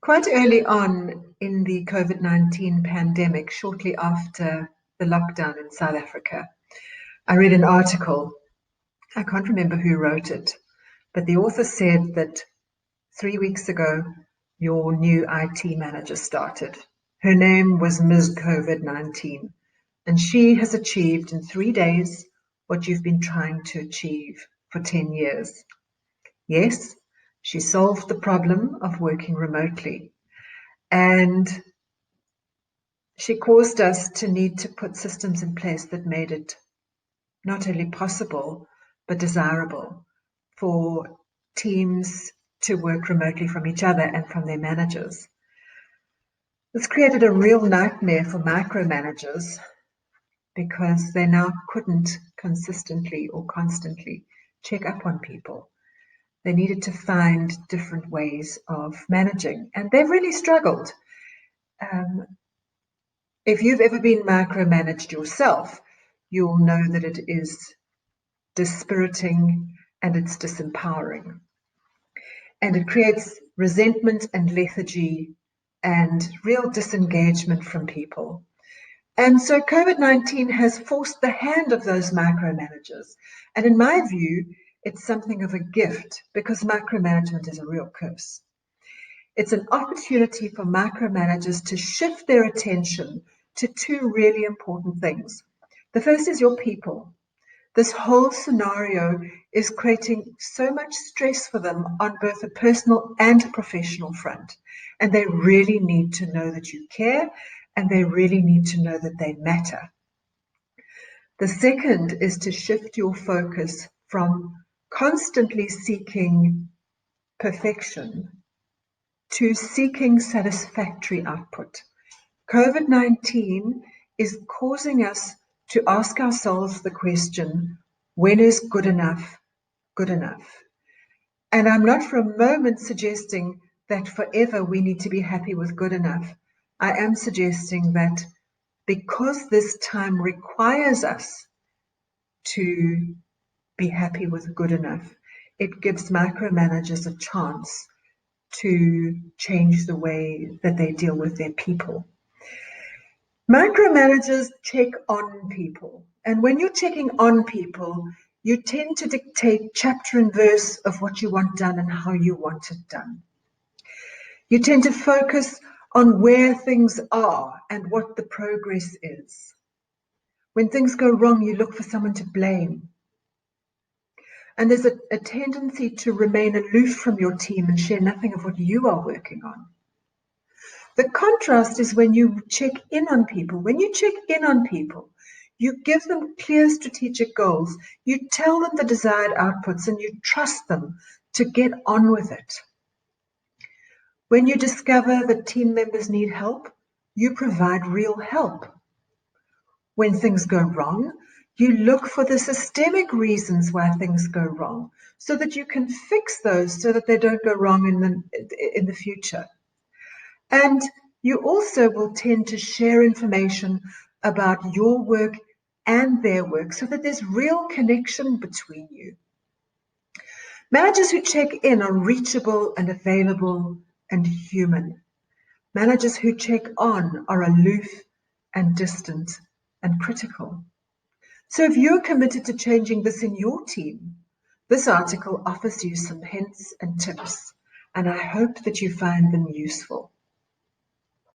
Quite early on in the COVID-19 pandemic, shortly after the lockdown in South Africa, I read an article. I can't remember who wrote it, but the author said that 3 weeks ago, your new IT manager started. Her name was Ms. COVID-19, and she has achieved in 3 days what you've been trying to achieve for 10 years. Yes, she solved the problem of working remotely. And she caused us to need to put systems in place that made it not only possible, but desirable for teams to work remotely from each other and from their managers. This created a real nightmare for micromanagers because they now couldn't consistently or constantly check up on people. They needed to find different ways of managing, and they've really struggled. If you've ever been micromanaged yourself, you'll know that it is dispiriting and it's disempowering. And it creates resentment and lethargy and real disengagement from people. And so COVID-19 has forced the hand of those micromanagers. And in my view, it's something of a gift because micromanagement is a real curse. It's an opportunity for micromanagers to shift their attention to two really important things. The first is your people. This whole scenario is creating so much stress for them on both a personal and a professional front. And they really need to know that you care, and they really need to know that they matter. The second is to shift your focus from constantly seeking perfection to seeking satisfactory output. COVID-19 is causing us to ask ourselves the question, when is good enough good enough? And I'm not for a moment suggesting that forever we need to be happy with good enough. I am suggesting that because this time requires us to be happy with good enough, it gives micromanagers a chance to change the way that they deal with their people. Micromanagers check on people. And when you're checking on people, you tend to dictate chapter and verse of what you want done and how you want it done. You tend to focus on where things are and what the progress is. When things go wrong, you look for someone to blame. And there's a tendency to remain aloof from your team and share nothing of what you are working on. The contrast is when you check in on people. When you check in on people, you give them clear strategic goals, you tell them the desired outputs, and you trust them to get on with it. When you discover that team members need help, you provide real help. When things go wrong, you look for the systemic reasons why things go wrong so that you can fix those so that they don't go wrong in the future. And you also will tend to share information about your work and their work so that there's real connection between you. Managers who check in are reachable and available and human. Managers who check on are aloof and distant and critical. So if you're committed to changing this in your team, this article offers you some hints and tips, and I hope that you find them useful.